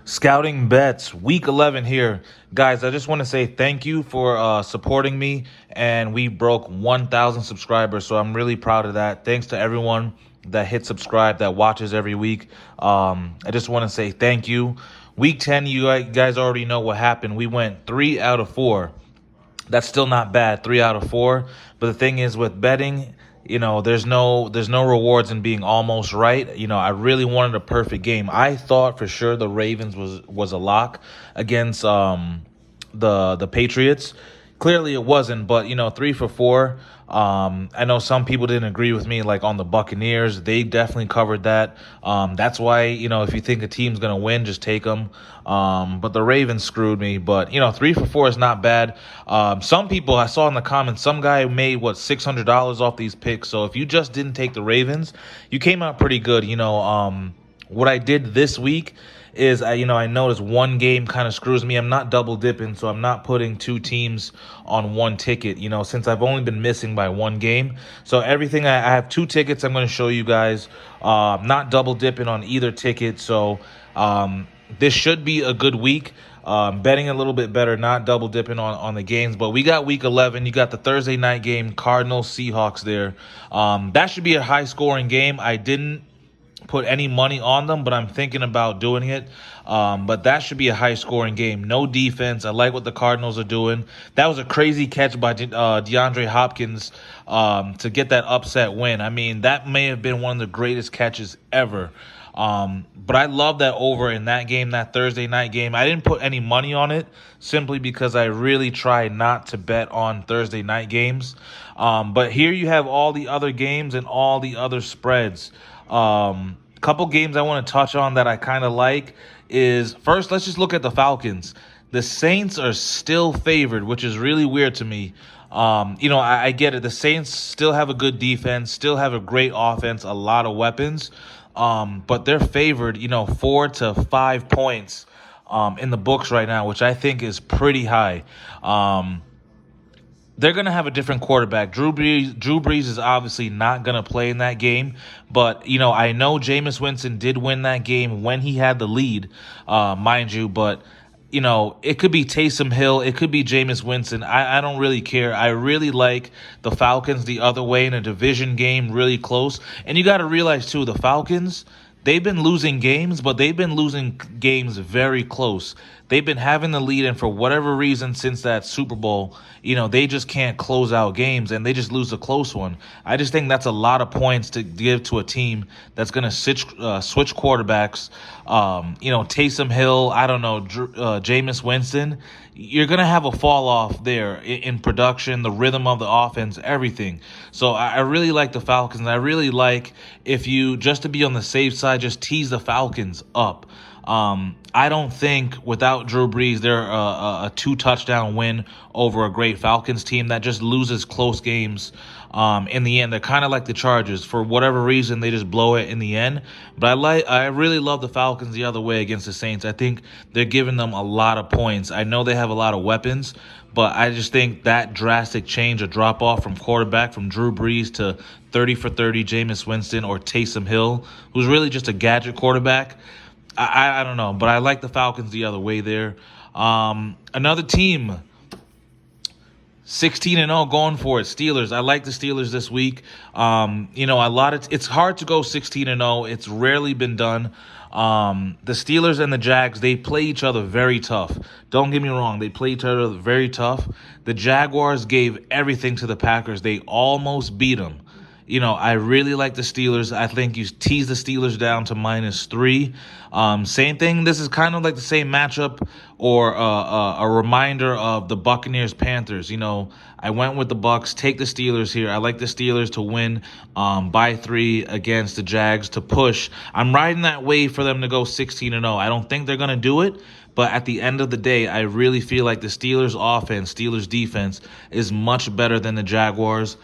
Scouting Bets, week 11 here. Guys, I just want to say thank you for supporting me, and we broke 1,000 subscribers, so I'm really proud of that. Thanks to everyone that hit subscribe, that watches every week. I just want to say thank you. Week 10, you guys already know what happened. We went 3 out of 4. That's still not bad, 3 out of 4. But the thing is, with betting, there's no rewards in being almost right. I really wanted a perfect game. I thought for sure the Ravens was a lock against the Patriots. Clearly it wasn't, but 3 for 4. I know some people didn't agree with me, like on the Buccaneers. They definitely covered that. That's why, if you think a team's gonna win, just take them. But the Ravens screwed me. But 3 for 4 is not bad. Some people I saw in the comments, some guy made $600 off these picks. So if you just didn't take the Ravens, you came out pretty good. What I did this week is I noticed one game kind of screws me. I'm not double dipping, so I'm not putting two teams on one ticket, since I've only been missing by one game. So everything, I have 2 tickets I'm going to show you guys. Not double dipping on either ticket. So this should be a good week. Betting a little bit better, not double dipping on the games. But we got week 11. You got the Thursday night game, Cardinals, Seahawks there. That should be a high scoring game. I didn't put any money on them, but I'm thinking about doing it. But that should be a high-scoring game. No defense. I like what the Cardinals are doing. That was a crazy catch by DeAndre Hopkins to get that upset win. I mean, that may have been one of the greatest catches ever. But I love that over in that game, that Thursday night game. I didn't put any money on it simply because I really try not to bet on Thursday night games. But here you have all the other games and all the other spreads. Couple games I want to touch on that I kind of like is, first, let's just look at the Falcons. The Saints are still favored, which is really weird to me. I get it. The Saints still have a good defense, still have a great offense, a lot of weapons. But they're favored, 4 to 5 points in the books right now, which I think is pretty high. They're going to have a different quarterback. Drew Brees is obviously not going to play in that game. But, I know Jameis Winston did win that game when he had the lead, mind you. But, it could be Taysom Hill. It could be Jameis Winston. I don't really care. I really like the Falcons the other way in a division game, really close. And you got to realize, too, the Falcons, they've been losing games, but they've been losing games very close. They've been having the lead, and for whatever reason, since that Super Bowl, they just can't close out games, and they just lose a close one. I just think that's a lot of points to give to a team that's going to switch quarterbacks. Taysom Hill, I don't know, Jameis Winston. You're going to have a fall off there in production, the rhythm of the offense, everything. So I really like the Falcons. I really like, if you, just to be on the safe side, just tease the Falcons up. I don't think without Drew Brees, they're a 2-touchdown win over a great Falcons team that just loses close games. In the end, they're kind of like the Chargers. For whatever reason, they just blow it in the end. But I really love the Falcons the other way against the Saints. I think they're giving them a lot of points. I know they have a lot of weapons, but I just think that drastic change, a drop-off from quarterback from Drew Brees to 30 for 30 Jameis Winston or Taysom Hill, who's really just a gadget quarterback, I don't know, but I like the Falcons the other way there. Another team, 16-0 going for it, Steelers. I like the Steelers this week. It's hard to go 16-0. It's rarely been done. The Steelers and the Jags, they play each other very tough. Don't get me wrong, they play each other very tough. The Jaguars gave everything to the Packers. They almost beat them. I really like the Steelers. I think you tease the Steelers down to -3. Same thing. This is kind of like the same matchup or a reminder of the Buccaneers-Panthers. I went with the Bucs. Take the Steelers here. I like the Steelers to win by 3 against the Jags to push. I'm riding that wave for them to go 16-0. I don't think they're going to do it. But at the end of the day, I really feel like the Steelers' offense, Steelers' defense is much better than the Jaguars.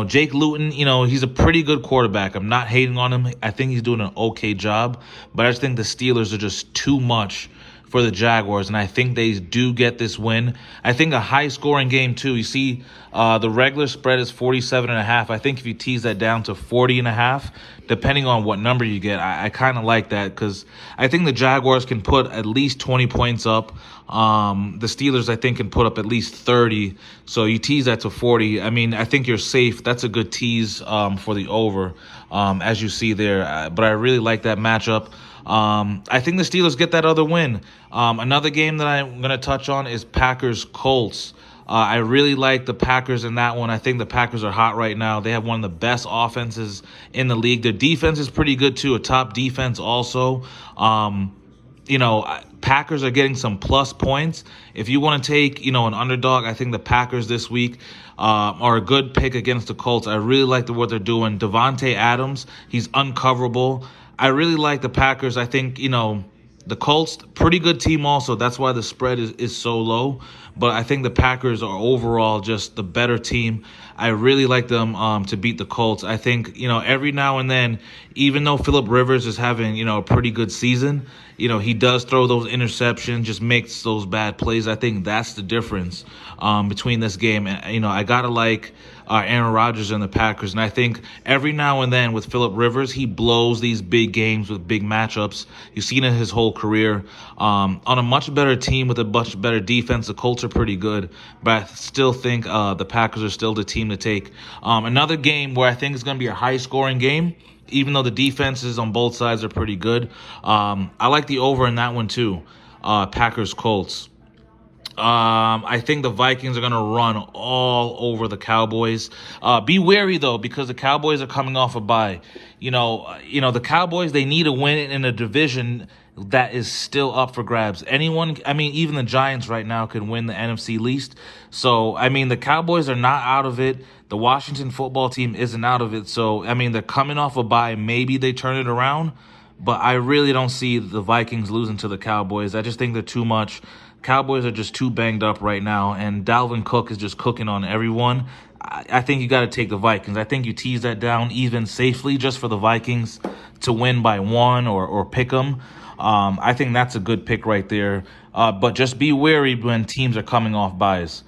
Jake Luton, he's a pretty good quarterback. I'm not hating on him. I think he's doing an okay job. But I just think the Steelers are just too much for the Jaguars, and I think they do get this win. I think a high-scoring game, too. You see, the regular spread is 47.5. I think if you tease that down to 40.5, depending on what number you get, I kind of like that because I think the Jaguars can put at least 20 points up. The Steelers, I think, can put up at least 30. So you tease that to 40. I mean, I think you're safe. That's a good tease for the over, as you see there. But I really like that matchup. I think the Steelers get that other win. Another game that I'm going to touch on is Packers-Colts. I really like the Packers in that one. I think the Packers are hot right now. They have one of the best offenses in the league. Their defense is pretty good, too, a top defense also. Packers are getting some plus points. If you want to take, an underdog, I think the Packers this week are a good pick against the Colts. I really like what they're doing. Devontae Adams, he's uncoverable. I really like the Packers. I think, the Colts, pretty good team also. That's why the spread is so low. But I think the Packers are overall just the better team. I really like them to beat the Colts. I think, every now and then, even though Phillip Rivers is having, a pretty good season, he does throw those interceptions, just makes those bad plays. I think that's the difference between this game. And, I got to like Aaron Rodgers and the Packers. And I think every now and then with Phillip Rivers, he blows these big games with big matchups. You've seen it his whole career. On a much better team with a much better defense, the Colts are pretty good. But I still think the Packers are still the team to take. Another game where I think it's going to be a high-scoring game, even though the defenses on both sides are pretty good. I like the over in that one too, Packers-Colts. I think the Vikings are going to run all over the Cowboys. Be wary, though, because the Cowboys are coming off a bye. The Cowboys, they need a win in a division that is still up for grabs. Even the Giants right now can win the NFC least. So, the Cowboys are not out of it. The Washington football team isn't out of it. So, they're coming off a bye. Maybe they turn it around. But I really don't see the Vikings losing to the Cowboys. I just think they're too much. Cowboys are just too banged up right now, and Dalvin Cook is just cooking on everyone. I think you got to take the Vikings. I think you tease that down even safely just for the Vikings to win by one or pick them. I think that's a good pick right there. But just be wary when teams are coming off buys.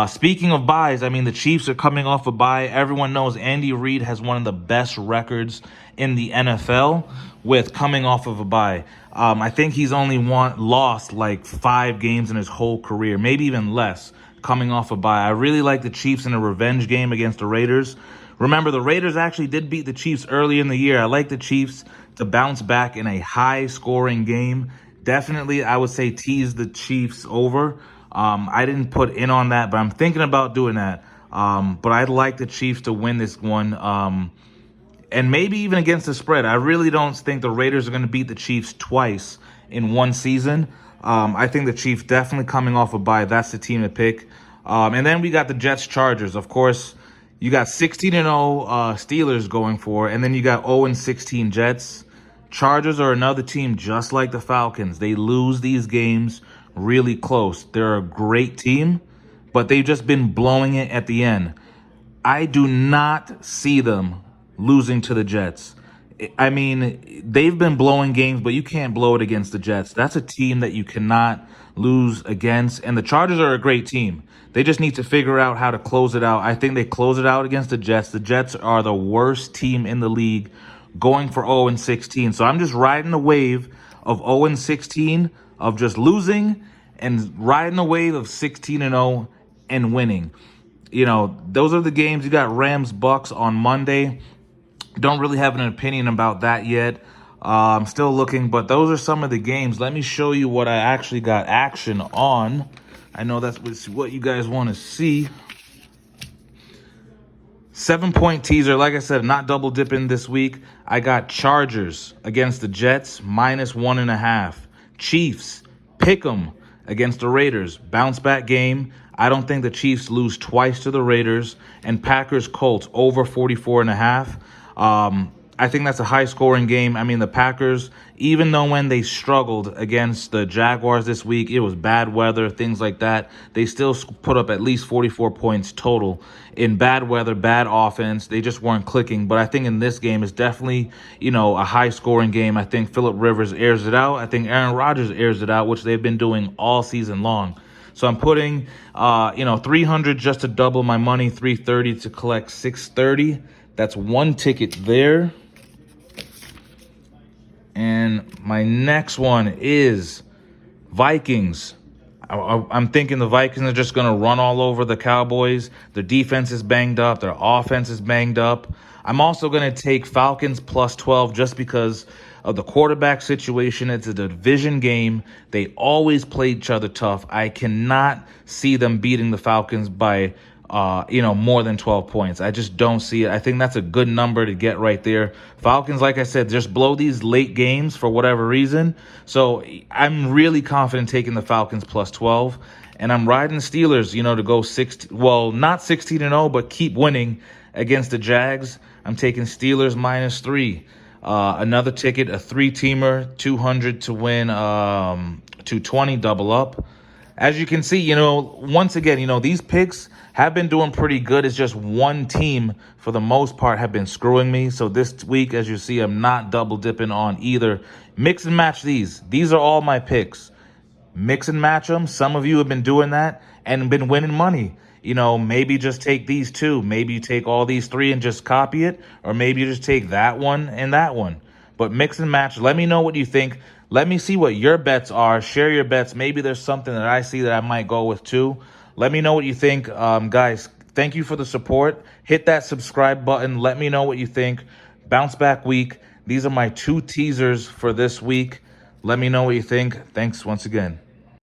Speaking of buys, the Chiefs are coming off a bye. Everyone knows Andy Reid has one of the best records in the NFL with coming off of a bye. I think he's only lost like 5 games in his whole career, maybe even less, coming off a bye. I really like the Chiefs in a revenge game against the Raiders. Remember, the Raiders actually did beat the Chiefs early in the year. I like the Chiefs to bounce back in a high-scoring game. Definitely, I would say tease the Chiefs over. I didn't put in on that, but I'm thinking about doing that. But I'd like the Chiefs to win this one. And maybe even against the spread. I really don't think the Raiders are going to beat the Chiefs twice in one season. I think the Chiefs definitely coming off a bye. That's the team to pick. And then we got the Jets-Chargers. Of course, you got 16-0 Steelers going for, and then you got 0-16 Jets. Chargers are another team just like the Falcons. They lose these games really close. They're a great team, but they've just been blowing it at the end. I do not see them losing to the Jets. They've been blowing games, but you can't blow it against the Jets. That's a team that you cannot lose against. And the Chargers are a great team. They just need to figure out how to close it out. I think they close it out against the Jets. The Jets are the worst team in the league, going for 0-16. So I'm just riding the wave of 0-16, of just losing, and riding the wave of 16-0 and winning. Those are the games. You got Rams-Bucks on Monday. Don't really have an opinion about that yet. I'm still looking, but those are some of the games. Let me show you what I actually got action on. I know that's what you guys want to see. 7-point teaser. Like I said, not double dipping this week. I got Chargers against the Jets, -1.5. Chiefs, pick 'em against the Raiders. Bounce back game. I don't think the Chiefs lose twice to the Raiders. And Packers-Colts, over 44.5. I think that's a high-scoring game. I mean, the Packers, even though when they struggled against the Jaguars this week, it was bad weather, things like that, they still put up at least 44 points total. In bad weather, bad offense, they just weren't clicking. But I think in this game, it's definitely, a high-scoring game. I think Phillip Rivers airs it out. I think Aaron Rodgers airs it out, which they've been doing all season long. So I'm putting, 300 just to double my money, 330 to collect 630. That's one ticket there. And my next one is Vikings. I'm thinking the Vikings are just going to run all over the Cowboys. Their defense is banged up. Their offense is banged up. I'm also going to take Falcons plus 12 just because of the quarterback situation. It's a division game. They always play each other tough. I cannot see them beating the Falcons by more than 12 points. I just don't see it. I think that's a good number to get right there. Falcons, like I said, just blow these late games for whatever reason. So I'm really confident taking the Falcons plus 12. And I'm riding the Steelers, to go 16, well, not 16-0, but keep winning against the Jags. I'm taking Steelers minus 3. Another ticket, a 3-teamer, 200 to win, 220, double up. As you can see, once again, these picks have been doing pretty good. It's just one team, for the most part, have been screwing me. So this week, as you see, I'm not double dipping on either. Mix and match these. These are all my picks. Mix and match them. Some of you have been doing that and been winning money. Maybe just take these two. Maybe you take all these three and just copy it. Or maybe you just take that one and that one. But mix and match. Let me know what you think. Let me see what your bets are. Share your bets. Maybe there's something that I see that I might go with too. Let me know what you think. Guys, thank you for the support. Hit that subscribe button. Let me know what you think. Bounce back week. These are my 2 teasers for this week. Let me know what you think. Thanks once again.